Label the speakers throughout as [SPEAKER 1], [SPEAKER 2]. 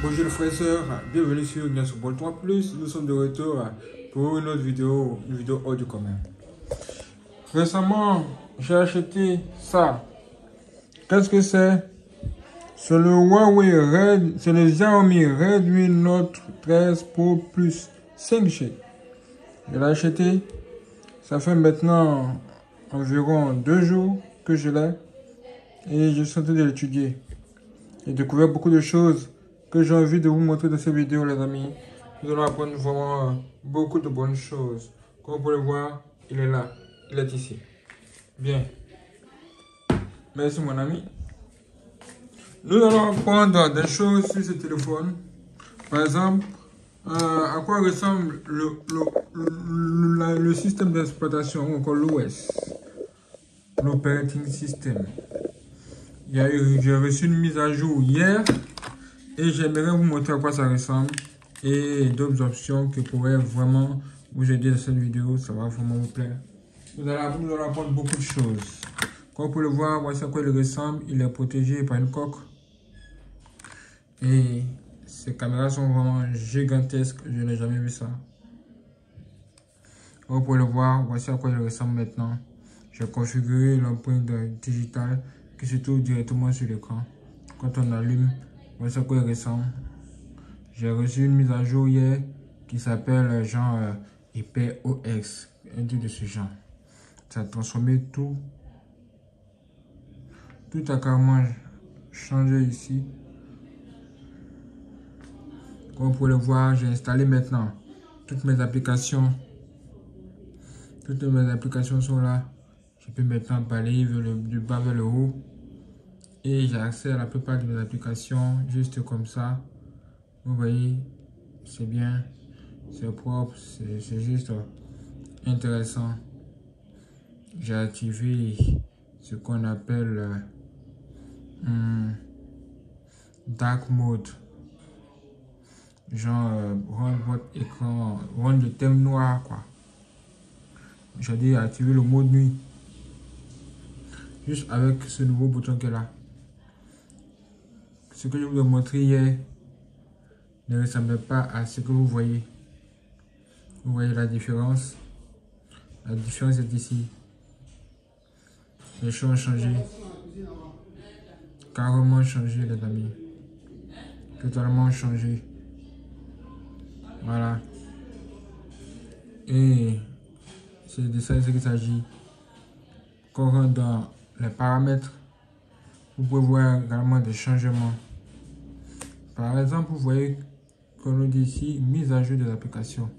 [SPEAKER 1] Bonjour les frères et sœurs, bienvenue sur Niasubol 3+. Nous sommes de retour pour une autre vidéo, hors du commun. Récemment, j'ai acheté ça. Qu'est-ce que c'est? C'est le Huawei Red, c'est le Xiaomi Redmi Note 13 Pro Plus 5G. Je l'ai acheté. Ça fait maintenant environ 2 jours que je l'ai. Et je suis en train de l'étudier. J'ai découvert beaucoup de choses que j'ai envie de vous montrer dans cette vidéo, les amis. Nous allons apprendre vraiment beaucoup de bonnes choses. Comme vous pouvez le voir, il est là. Il est ici. Bien. Merci mon ami. Nous allons apprendre des choses sur ce téléphone. Par exemple, à quoi ressemble le système d'exploitation ou encore l'OS. L'operating system. J'ai reçu une mise à jour hier. Et j'aimerais vous montrer à quoi ça ressemble et d'autres options qui pourraient vraiment vous aider dans cette vidéo. Ça va vraiment vous plaire. Nous allons apprendre beaucoup de choses. Comme vous pouvez le voir, voici à quoi il ressemble. Il est protégé par une coque. Et ces caméras sont vraiment gigantesques. Je n'ai jamais vu ça. Comme vous pouvez le voir, voici à quoi il ressemble maintenant. J'ai configuré l'empreinte digitale qui se trouve directement sur l'écran. Quand on allume, voici à quoi il ressemble. J'ai reçu une mise à jour hier qui s'appelle genre HyperOS, un truc de ce genre. Ça a transformé tout. Tout a carrément changé ici. Comme vous pouvez le voir, j'ai installé maintenant toutes mes applications. Toutes mes applications sont là. Je peux maintenant balayer du bas vers le haut. Et j'ai accès à la plupart de mes applications juste comme ça. Vous voyez, c'est bien, c'est propre, c'est juste intéressant. J'ai activé ce qu'on appelle dark mode. Genre rendre votre écran, rendre le thème noir quoi. J'ai dit activer le mode nuit. Juste avec ce nouveau bouton qui est là. Ce que je vous ai montré hier ne ressemble pas à ce que vous voyez. Vous voyez la différence? La différence est ici. Les choses ont changé. Carrément changé les amis. Totalement changé. Voilà. Et c'est de ça qu'il s'agit. Quand on rentre dans les paramètres, vous pouvez voir également des changements. Par exemple, vous voyez qu'on nous dit ici mise à jour de l'application.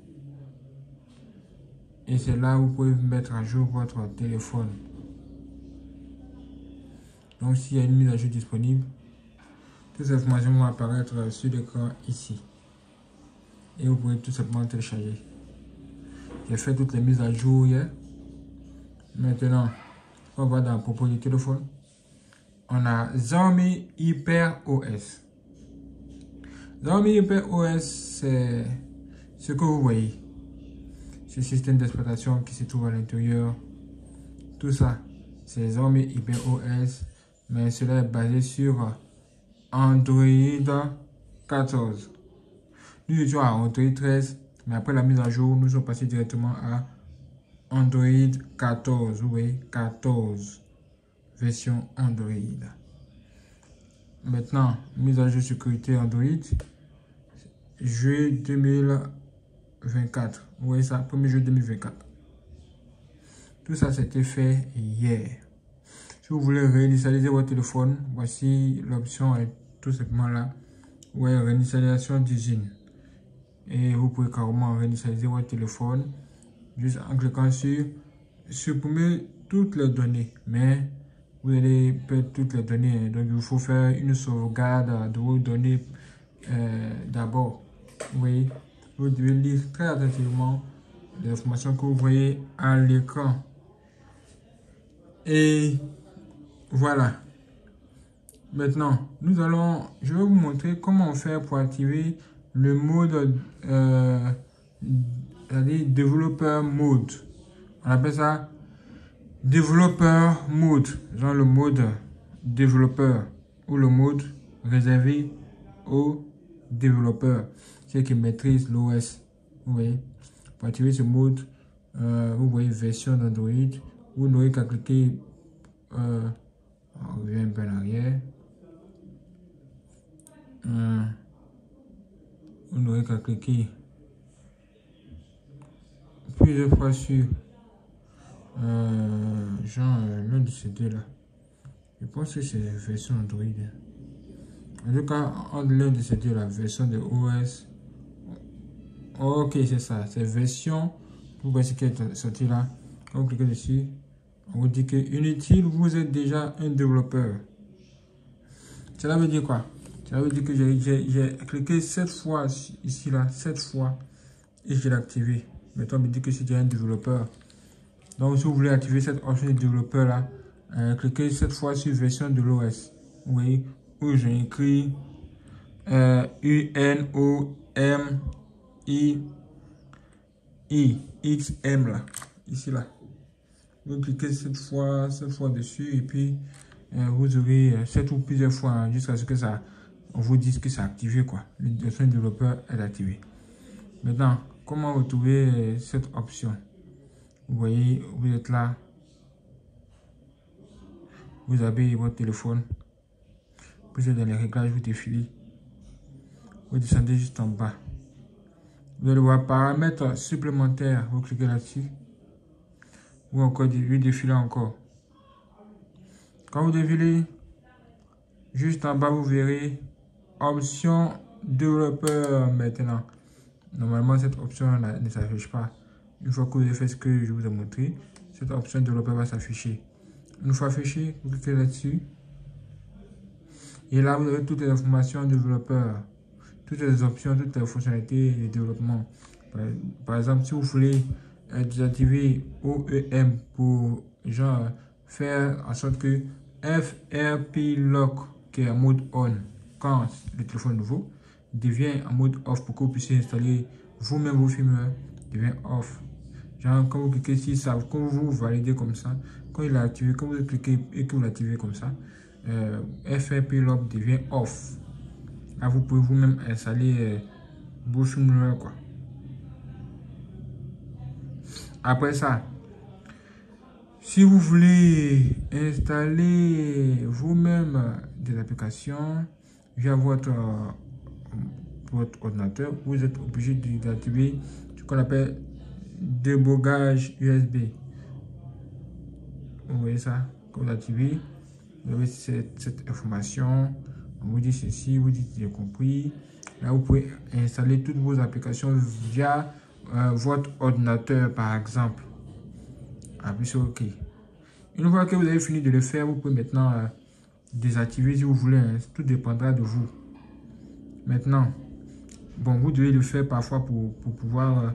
[SPEAKER 1] Et c'est là où vous pouvez mettre à jour votre téléphone. Donc s'il y a une mise à jour disponible, toutes ces informations vont apparaître sur l'écran ici. Et vous pouvez tout simplement télécharger. J'ai fait toutes les mises à jour hier. Maintenant, on va dans propos du téléphone. On a Xiaomi HyperOS. Xiaomi HyperOS, c'est ce que vous voyez. Ce système d'exploitation qui se trouve à l'intérieur. Tout ça, c'est Xiaomi HyperOS. Mais cela est basé sur Android 14. Nous étions à Android 13. Mais après la mise à jour, nous sommes passés directement à Android 14. Vous voyez, 14. Version Android. Maintenant, mise à jour sécurité Android. Juillet 2024. Vous voyez ça, 1er juillet 2024. Tout ça, c'était fait hier. Si vous voulez réinitialiser votre téléphone, voici l'option est tout simplement là. Ouais, réinitialisation d'usine. Et vous pouvez carrément réinitialiser votre téléphone juste en cliquant sur supprimer toutes les données. Mais vous allez perdre toutes les données. Donc, il faut faire une sauvegarde de vos données d'abord. Oui, vous devez lire très attentivement les informations que vous voyez à l'écran. Et voilà. Maintenant, je vais vous montrer comment faire pour activer le mode développeur mode. On appelle ça développeur mode, genre le mode développeur ou le mode réservé aux développeur, c'est qui maîtrise l'OS. Vous voyez, pour activer ce mode, vous voyez version d'Android, vous n'aurez qu'à cliquer, on revient un peu en arrière, vous n'aurez qu'à cliquer plusieurs fois sur l'un de ces deux là. Je pense que c'est la version Android. En tout cas, entre l'un de ces deux la version de OS. Ok, c'est ça, c'est version. Vous voyez ce qui est sorti là. Quand vous cliquez dessus, on vous dit que inutile, vous êtes déjà un développeur. Cela veut dire quoi? Cela veut dire que j'ai cliqué 7 fois ici là, 7 fois, et je l'ai activé. Maintenant, on me dit que c'est déjà un développeur. Donc, si vous voulez activer cette option de développeur là, cliquez 7 fois sur version de l'OS. Vous voyez, où j'ai écrit UNOMIXM là, ici là. Vous cliquez 7 fois dessus et puis vous aurez 7 ou plusieurs fois hein, jusqu'à ce que ça, on vous dise que c'est activé quoi. L'option développeur est activée. Maintenant, comment retrouver cette option? Vous voyez, vous êtes là. Vous avez votre téléphone. Vous êtes dans les réglages, vous défilez. Vous descendez juste en bas. Vous allez voir paramètres supplémentaires. Vous cliquez là-dessus. Ou encore, vous défilez encore. Quand vous défilez, juste en bas, vous verrez option développeur maintenant. Normalement, cette option ne s'affiche pas. Une fois que vous avez fait ce que je vous ai montré, cette option développeur va s'afficher. Une fois affiché, vous cliquez là-dessus. Et là, vous avez toutes les informations développeur, toutes les options, toutes les fonctionnalités de développement. Par exemple, si vous voulez désactiver OEM pour genre faire en sorte que FRP Lock, qui est en mode on, quand le téléphone nouveau, devient en mode off pour que vous puissiez installer vous-même vos firmware, devient off. Genre, quand vous cliquez sur ça, quand vous validez comme ça, quand il est activé, quand vous cliquez et que vous l'activez comme ça, FRP Lock devient off. Là, vous pouvez vous-même installer vos firmware, quoi. Après ça, si vous voulez installer vous-même des applications via votre ordinateur, vous êtes obligé d'activer ce qu'on appelle débogage USB. Vous voyez ça? Quand vous l'activez, vous avez cette information. On vous dit ceci, vous dites j'ai compris. Là, vous pouvez installer toutes vos applications via votre ordinateur, par exemple. Appuyez sur OK. Une fois que vous avez fini de le faire, vous pouvez maintenant désactiver si vous voulez. Hein. Tout dépendra de vous. Maintenant, bon, vous devez le faire parfois pour pouvoir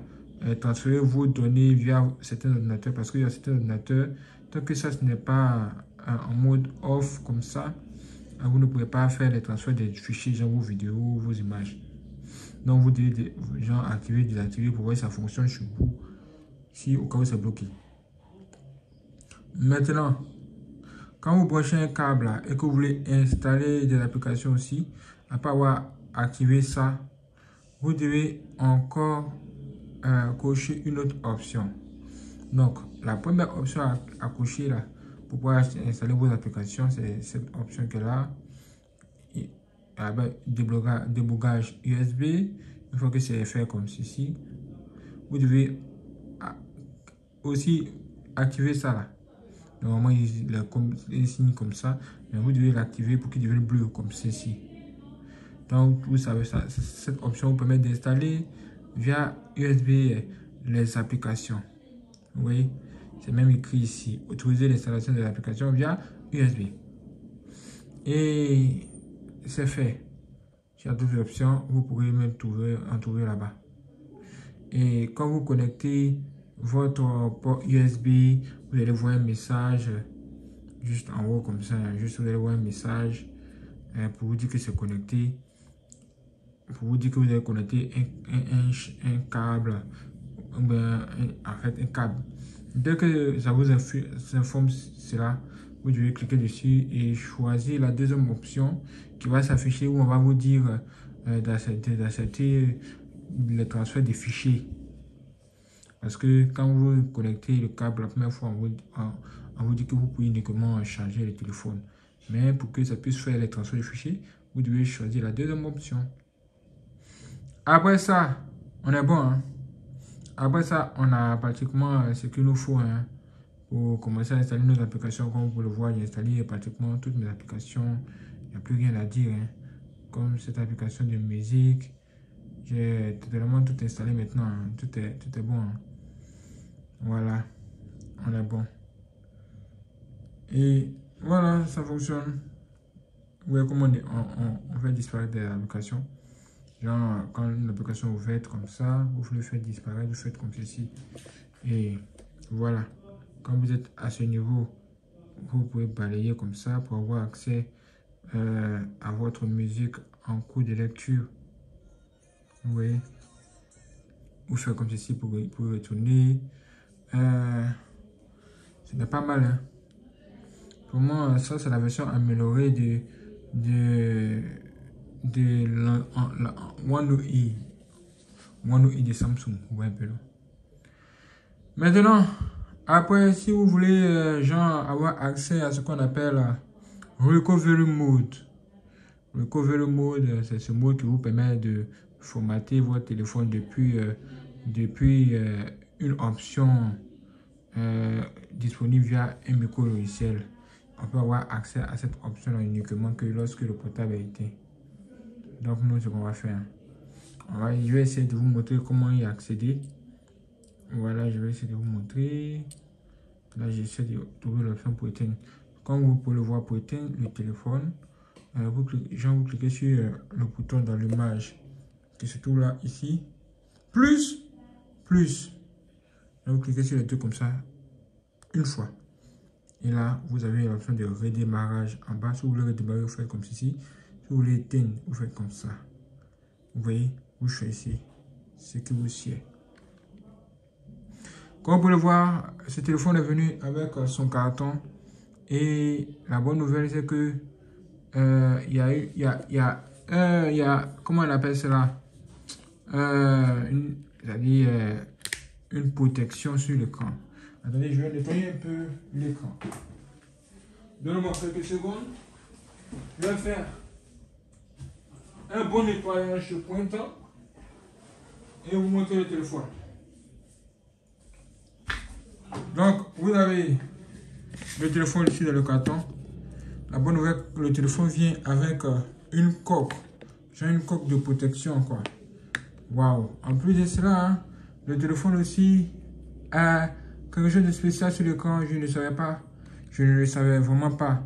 [SPEAKER 1] transférer vos données via certains ordinateurs. Parce qu'il y a certains ordinateurs, tant que ça ce n'est pas en mode off comme ça, vous ne pouvez pas faire les transferts des fichiers, genre vos vidéos, vos images. Donc, vous devez genre activer, désactiver pour voir si ça fonctionne chez vous. Si au cas où c'est bloqué. Maintenant, quand vous branchez un câble là, et que vous voulez installer des applications aussi, après avoir activé ça, vous devez encore cocher une autre option. Donc, la première option à cocher là, pour pouvoir installer vos applications, c'est cette option que là, débogage USB. Une fois que c'est fait comme ceci, vous devez aussi activer ça là. Normalement, il signe comme ça, mais vous devez l'activer pour qu'il devienne bleu comme ceci. Donc, vous savez, cette option vous permet d'installer via USB les applications. Vous voyez, c'est même écrit ici. Autoriser l'installation des applications via USB. Et c'est fait. Il y a d'autres options, vous pourrez même en trouver là-bas. Et quand vous connectez votre port USB, vous allez voir un message juste en haut comme ça. Juste vous allez voir un message pour vous dire que c'est connecté. Pour vous dire que vous avez connecté un câble. En fait, un câble. Dès que ça vous informe cela, vous devez cliquer dessus et choisir la deuxième option qui va s'afficher où on va vous dire d'accepter le transfert des fichiers. Parce que quand vous connectez le câble la première fois, on vous dit que vous pouvez uniquement charger le téléphone. Mais pour que ça puisse faire les transferts de fichiers, vous devez choisir la deuxième option. Après ça, on est bon. Hein? Après ça, on a pratiquement ce qu'il nous faut hein, pour commencer à installer nos applications. Comme vous pouvez le voir, j'ai installé pratiquement toutes mes applications. Il n'y a plus rien à dire. Hein. Comme cette application de musique. J'ai totalement tout installé maintenant. Hein. Tout est bon. Hein. Voilà. On est bon. Et voilà, ça fonctionne. Vous voyez comment on fait disparaître des applications. Genre, quand une application est ouverte comme ça, vous le faites disparaître, vous faites comme ceci. Et voilà. Quand vous êtes à ce niveau, vous pouvez balayer comme ça pour avoir accès à votre musique en cours de lecture. Vous voyez. Vous faites comme ceci pour retourner. C'est pas mal. Hein. Pour moi, ça, c'est la version améliorée de One UI de Samsung. Ouais, maintenant, après, si vous voulez genre avoir accès à ce qu'on appelle Recovery Mode. Recovery Mode, c'est ce mode qui vous permet de formater votre téléphone depuis une option disponible via un micro-logiciel. On peut avoir accès à cette option uniquement que lorsque le portable a été. Donc nous, ce qu'on va faire, je vais essayer de vous montrer comment y accéder. Voilà, je vais essayer de vous montrer. Là, j'essaie de trouver l'option pour éteindre. Comme vous pouvez le voir, pour éteindre le téléphone, vous cliquez sur le bouton d'allumage qui se trouve là, ici. Plus. Vous cliquez sur les deux comme ça, une fois. Et là, vous avez l'option de redémarrage en bas. Si vous voulez redémarrer, vous faites comme ceci. Si vous voulez éteindre, vous faites comme ça. Vous voyez, vous choisissez ce que vous sied. Comme vous pouvez le voir, ce téléphone est venu avec son carton. Et la bonne nouvelle, c'est que il y a, comment on appelle cela? C'est-à-dire une protection sur l'écran. Attendez, je vais nettoyer un peu l'écran. Donnez-moi quelques secondes. Je vais faire un bon nettoyage sur pointant et vous montrer le téléphone. Donc, vous avez le téléphone ici dans le carton. La bonne nouvelle, le téléphone vient avec une coque. J'ai une coque de protection, quoi. Waouh! En plus de cela, hein, le téléphone aussi a quelque chose de spécial sur l'écran. Je ne savais pas. Je ne le savais vraiment pas.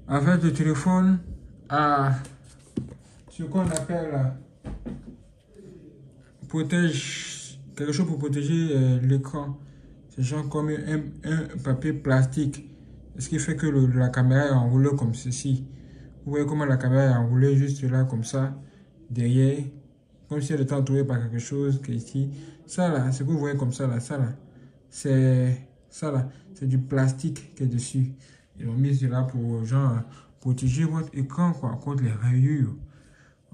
[SPEAKER 1] En fait, le téléphone a ce qu'on appelle protège quelque chose pour protéger l'écran. C'est genre comme un papier plastique. Ce qui fait que la caméra est enroulée comme ceci. Vous voyez comment la caméra est enroulée juste là comme ça. Derrière. Comme si elle était entourée par quelque chose qui est ici. Ça là, ce que vous voyez comme ça là, c'est du plastique qui est dessus. Ils ont mis cela pour genre protéger votre écran quoi, contre les rayures.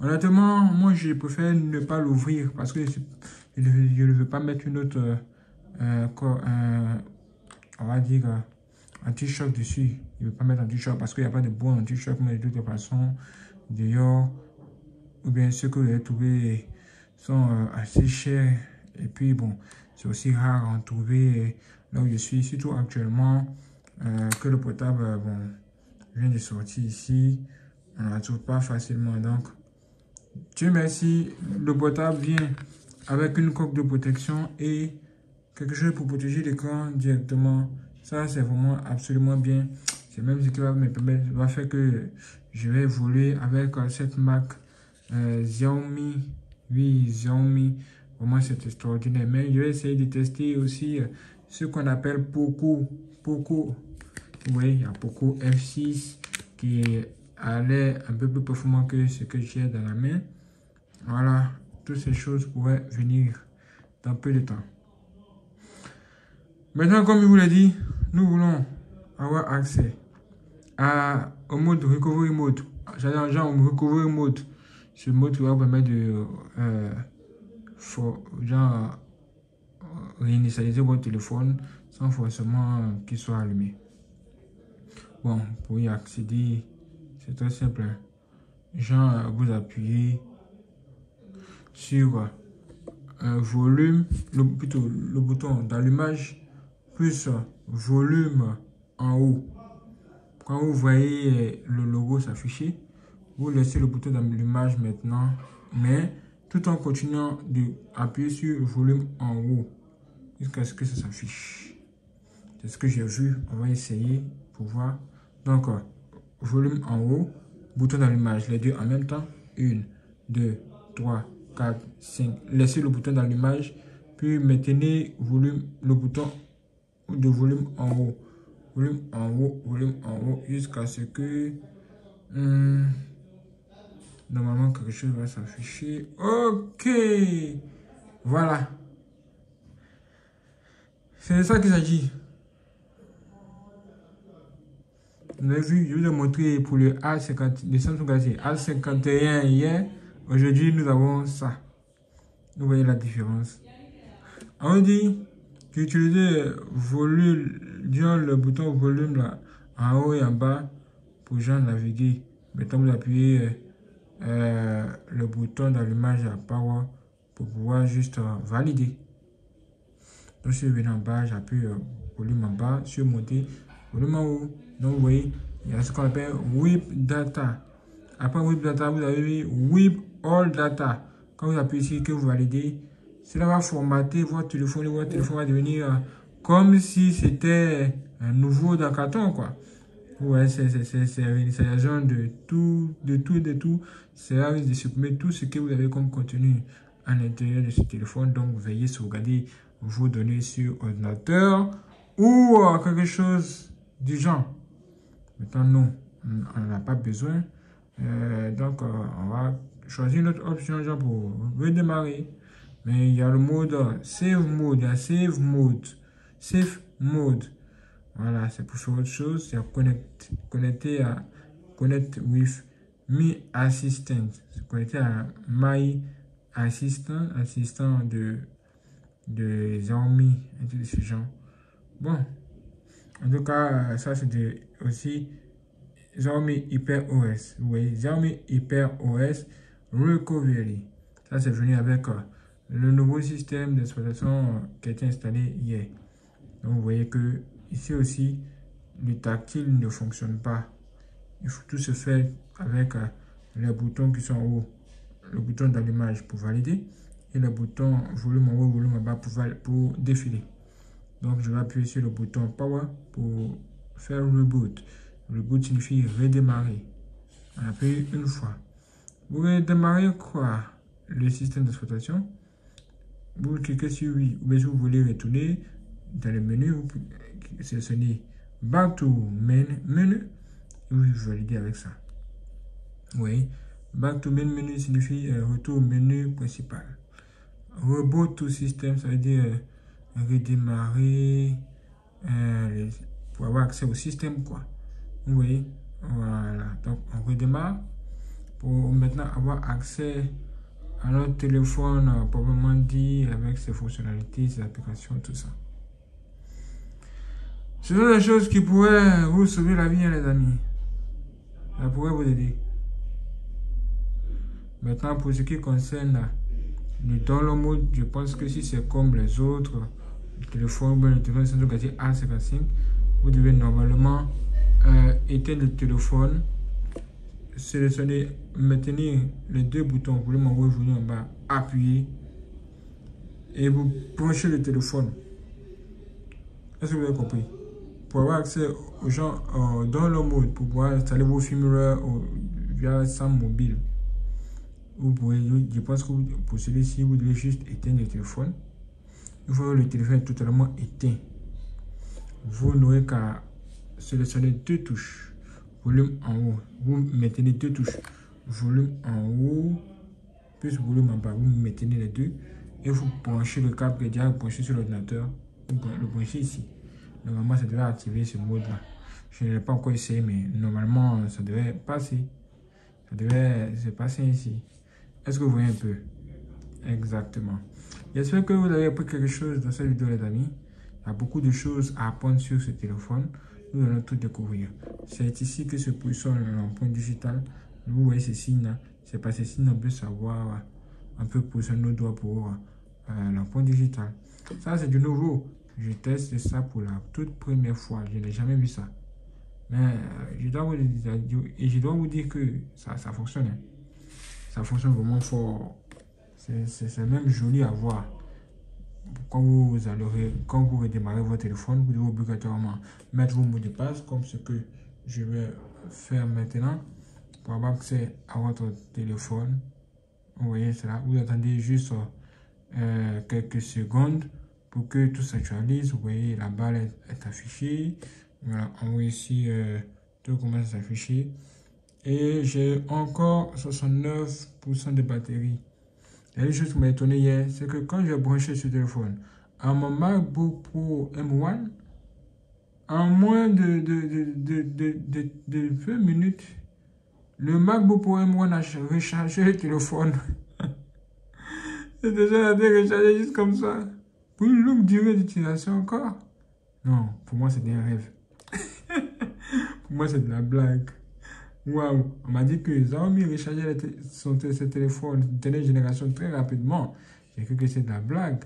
[SPEAKER 1] Honnêtement, moi je préfère ne pas l'ouvrir parce que je ne veux pas mettre une autre on va dire anti-choc dessus. Je ne veux pas mettre anti-choc parce qu'il n'y a pas de bon anti-choc, mais de toute façon, dehors, ou bien ceux que vous avez trouvés sont assez chers. Et puis bon, c'est aussi rare à en trouver là où je suis, surtout actuellement que le portable vient de sortir ici. On ne la trouve pas facilement. Donc, Dieu merci, le portable vient avec une coque de protection et quelque chose pour protéger l'écran directement. Ça, c'est vraiment absolument bien. C'est même ce qui va me permettre, va faire que je vais évoluer avec cette marque Xiaomi. Oui, Xiaomi. Vraiment, c'est extraordinaire. Mais je vais essayer de tester aussi ce qu'on appelle Poco. Oui, il y a Poco F6 qui a l'air un peu plus performant que ce que j'ai dans la main. Voilà, toutes ces choses pourraient venir dans peu de temps. Maintenant, comme je vous l'ai dit, nous voulons avoir accès au mode Recovery Mode. J'allais en genre Recovery Mode Ce mode qui va vous permettre de réinitialiser votre téléphone sans forcément qu'il soit allumé. Bon, pour y accéder, c'est très simple. Genre, vous appuyez sur volume, plutôt le bouton d'allumage, plus volume en haut. Quand vous voyez le logo s'afficher, vous laissez le bouton d'allumage maintenant, mais tout en continuant d'appuyer sur le volume en haut jusqu'à ce que ça s'affiche. C'est ce que j'ai vu. On va essayer pour voir. Donc, volume en haut, bouton d'allumage, les deux en même temps. 1, 2, 3, 4, 5. Laissez le bouton d'allumage, puis maintenez le bouton de volume en haut. Volume en haut, jusqu'à ce que normalement quelque chose va s'afficher. Ok, voilà. C'est de ça qu'il s'agit. Vous avez vu, je vous ai montré pour le A50, le Samsung Galaxy A51 hier. Aujourd'hui, nous avons ça. Vous voyez la différence. On dit qu'utiliser volume, disons le bouton volume là, en haut et en bas pour naviguer. Maintenant, vous appuyez le bouton d'allumage à power pour pouvoir juste valider. Donc, si je viens en bas, j'appuie volume en bas, sur monter, volume en haut. Donc, vous voyez, il y a ce qu'on appelle Whip Data. Après Whip Data, vous avez Whip All Data. Quand vous appuyez ici, que vous validez, cela va formater votre téléphone et votre téléphone va devenir comme si c'était un nouveau dans le carton, quoi. Ouais, c'est l'initialisation de tout. C'est là de supprimer tout ce que vous avez comme contenu à l'intérieur de ce téléphone. Donc, veillez sauvegarder vos données sur ordinateur ou quelque chose du genre. Maintenant, non, on n'en a pas besoin. Donc, on va choisir une autre option genre pour redémarrer. Mais il y a le mode Save Mode, il y a Save Mode, Safe Mode. Voilà, c'est pour faire autre chose. C'est connecter with Me Assistant. C'est connecter à My Assistant, assistant de Xiaomi, et tout ce genre. Bon, en tout cas, ça c'est aussi Xiaomi HyperOS. Vous voyez, Xiaomi HyperOS Recovery. Ça c'est venu avec le nouveau système d'exploitation qui a été installé hier. Donc vous voyez que ici aussi, le tactile ne fonctionne pas. Il faut tout se faire avec les boutons qui sont en haut. Le bouton d'allumage pour valider et le bouton volume en haut, volume en bas pour défiler. Donc je vais appuyer sur le bouton Power pour faire Reboot. Reboot signifie redémarrer. On appuie une fois. Vous redémarrez quoi? Le système d'exploitation. Vous cliquez sur oui. Ou bien si vous voulez retourner dans le menu, vous sélectionnez Back to Main Menu. Et vous validez avec ça. Oui. Back to Main Menu signifie retour au menu principal. Reboot to System, ça veut dire redémarrer pour avoir accès au système, quoi. Vous voyez, voilà. Donc, on redémarre pour maintenant avoir accès à notre téléphone, proprement dit, avec ses fonctionnalités, ses applications, tout ça. Ce sont des choses qui pourraient vous sauver la vie, hein, les amis. Ça pourrait vous aider. Maintenant, pour ce qui concerne le download mode, je pense que si c'est comme les autres téléphones, le téléphone Samsung Galaxy A55, vous devez normalement éteindre le téléphone, sélectionner, maintenir les deux boutons, volume en haut et volume en bas, appuyer et vous branchez le téléphone. Est-ce que vous avez compris? Pour avoir accès aux gens dans le mode, pour pouvoir installer vos films via Sam Mobile, vous pouvez, je pense que pour celui-ci, vous devez juste éteindre le téléphone. Une fois que le téléphone est totalement éteint, vous n'aurez qu'à sélectionner deux touches. Volume en haut, vous maintenez deux touches. Volume en haut, plus volume en bas, vous maintenez les deux. Et vous branchez le câble qui est déjà branché sur l'ordinateur. Vous le branchez ici. Normalement, ça devrait activer ce mode-là. Je ne l'ai pas encore essayé, mais normalement, ça devrait passer. Ça devrait se passer ici. Est-ce que vous voyez un peu? Exactement. J'espère que vous avez appris quelque chose dans cette vidéo, les amis. Il y a beaucoup de choses à apprendre sur ce téléphone. Nous allons tout découvrir. C'est ici que se positionne l'empreinte digitale. Vous voyez ces signes-là. C'est par ces signes qu'on peut savoir, un peu positionner nos doigts pour l'empreinte digitale. Ça, c'est du nouveau. Je teste ça pour la toute première fois. Je n'ai jamais vu ça. Mais je dois vous dire que ça fonctionne. Hein. Ça fonctionne vraiment fort. C'est même joli à voir. Quand vous redémarrez votre téléphone, vous devez obligatoirement mettre vos mots de passe, comme ce que je vais faire maintenant, pour avoir accès à votre téléphone. Vous voyez cela, vous attendez juste quelques secondes pour que tout s'actualise. Vous voyez, la balle est affichée. Voilà, on voit ici, tout commence à s'afficher. Et j'ai encore 69% de batterie. Il y a une chose qui m'a étonné hier, c'est que quand j'ai branché ce téléphone à mon MacBook Pro M1, en moins de 20 minutes, le MacBook Pro M1 a rechargé le téléphone. C'est déjà rechargé juste comme ça. Pour une longue durée d'utilisation encore. Non, pour moi c'est des rêves. Pour moi c'est de la blague. Waouh, on m'a dit que Xiaomi rechargeait ce téléphone de dernière génération très rapidement. J'ai cru que c'est de la blague.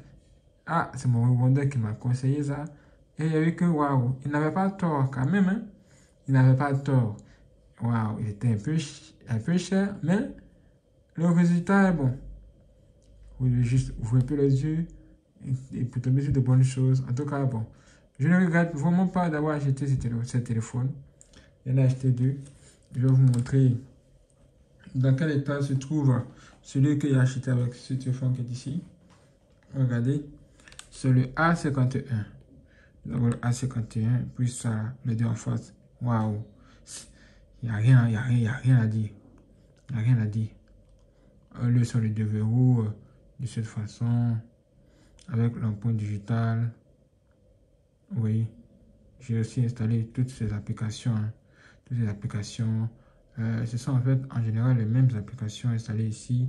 [SPEAKER 1] Ah, c'est mon revendeur qui m'a conseillé ça. Et il y avait que, waouh, il n'avait pas tort quand même. Hein? Il n'avait pas tort. Waouh, il était un peu cher, mais le résultat est bon. Vous devez juste ouvrir un peu les yeux et pour tomber sur de bonnes choses. En tout cas, bon, je ne regrette vraiment pas d'avoir acheté ce téléphone. J'en ai acheté deux. Je vais vous montrer dans quel état se trouve celui que j'ai acheté avec ce téléphone qui est ici. Regardez, c'est le A51. Donc le A51, puis ça, les deux en face. Waouh! Il n'y a rien à dire. Il n'y a rien à dire. Le sont les deux verrous de cette façon, avec l'empreinte digitale. Oui, j'ai aussi installé toutes ces applications. Hein. Toutes ces applications. Ce sont en fait en général les mêmes applications installées ici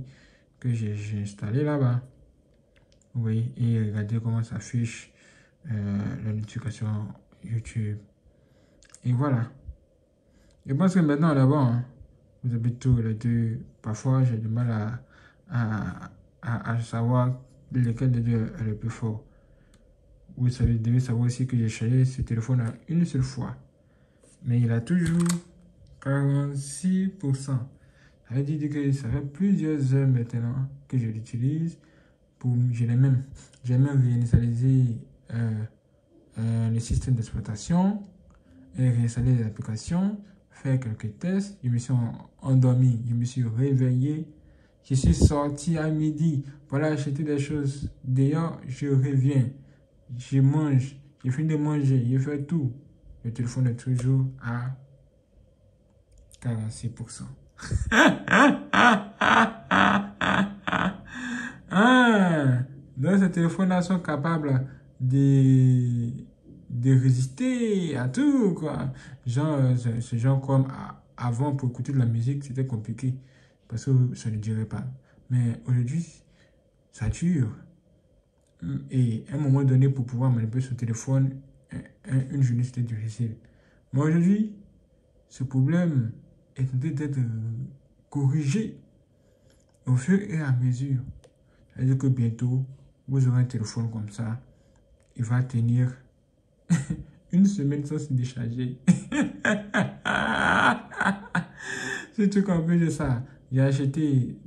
[SPEAKER 1] que j'ai installées là-bas. Oui, et regardez comment ça s'affiche la notification YouTube. Et voilà. Je pense que maintenant là-bas, hein, vous avez tous les deux. Parfois, j'ai du mal à savoir lequel des deux est le plus fort. Vous devez savoir aussi que j'ai chargé ce téléphone à une seule fois. Mais il a toujours 46%. Ça veut dire que ça fait plusieurs heures maintenant que je l'utilise. J'ai même réinitialisé le système d'exploitation et réinstallé les applications, faire quelques tests. Je me suis endormi, je me suis réveillé. Je suis sorti à midi pour aller acheter des choses. D'ailleurs, je reviens, je mange, je finis de manger, je fais tout. Le téléphone est toujours à 46%. Donc ces téléphones-là sont capables de résister à tout, quoi. Genre, ce genre comme avant, pour écouter de la musique, c'était compliqué. Parce que ça ne durait pas. Mais aujourd'hui, ça dure. Et à un moment donné, pour pouvoir manipuler ce téléphone, une journée, c'était difficile. Mais aujourd'hui, ce problème est en train d'être corrigé au fur et à mesure. C'est-à-dire que bientôt, vous aurez un téléphone comme ça. Il va tenir une semaine sans se décharger. C'est tout en plus de ça. J'ai acheté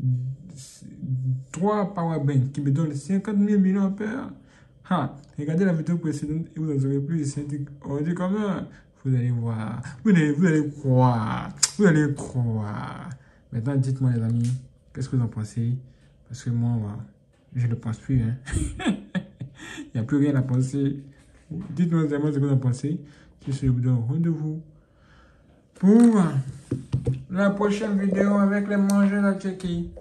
[SPEAKER 1] 3 powerbanks qui me donnent 50 000 mAh. Regardez la vidéo précédente et vous en aurez plus. On dit comment? Vous allez voir. Vous allez croire. Vous allez croire. Maintenant, dites-moi les amis, qu'est-ce que vous en pensez? Parce que moi, je ne pense plus. Hein. Il n'y a plus rien à penser. Dites-moi vraiment ce que vous en pensez. Je vous donne rendez-vous pour la prochaine vidéo avec les mangeurs à Tchéquie.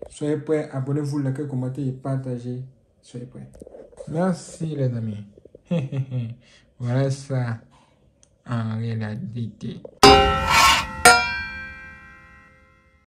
[SPEAKER 1] Soyez prêts, abonnez-vous, likez, commentez et partagez. Soyez prêts. Merci les amis. Voilà ça en réalité.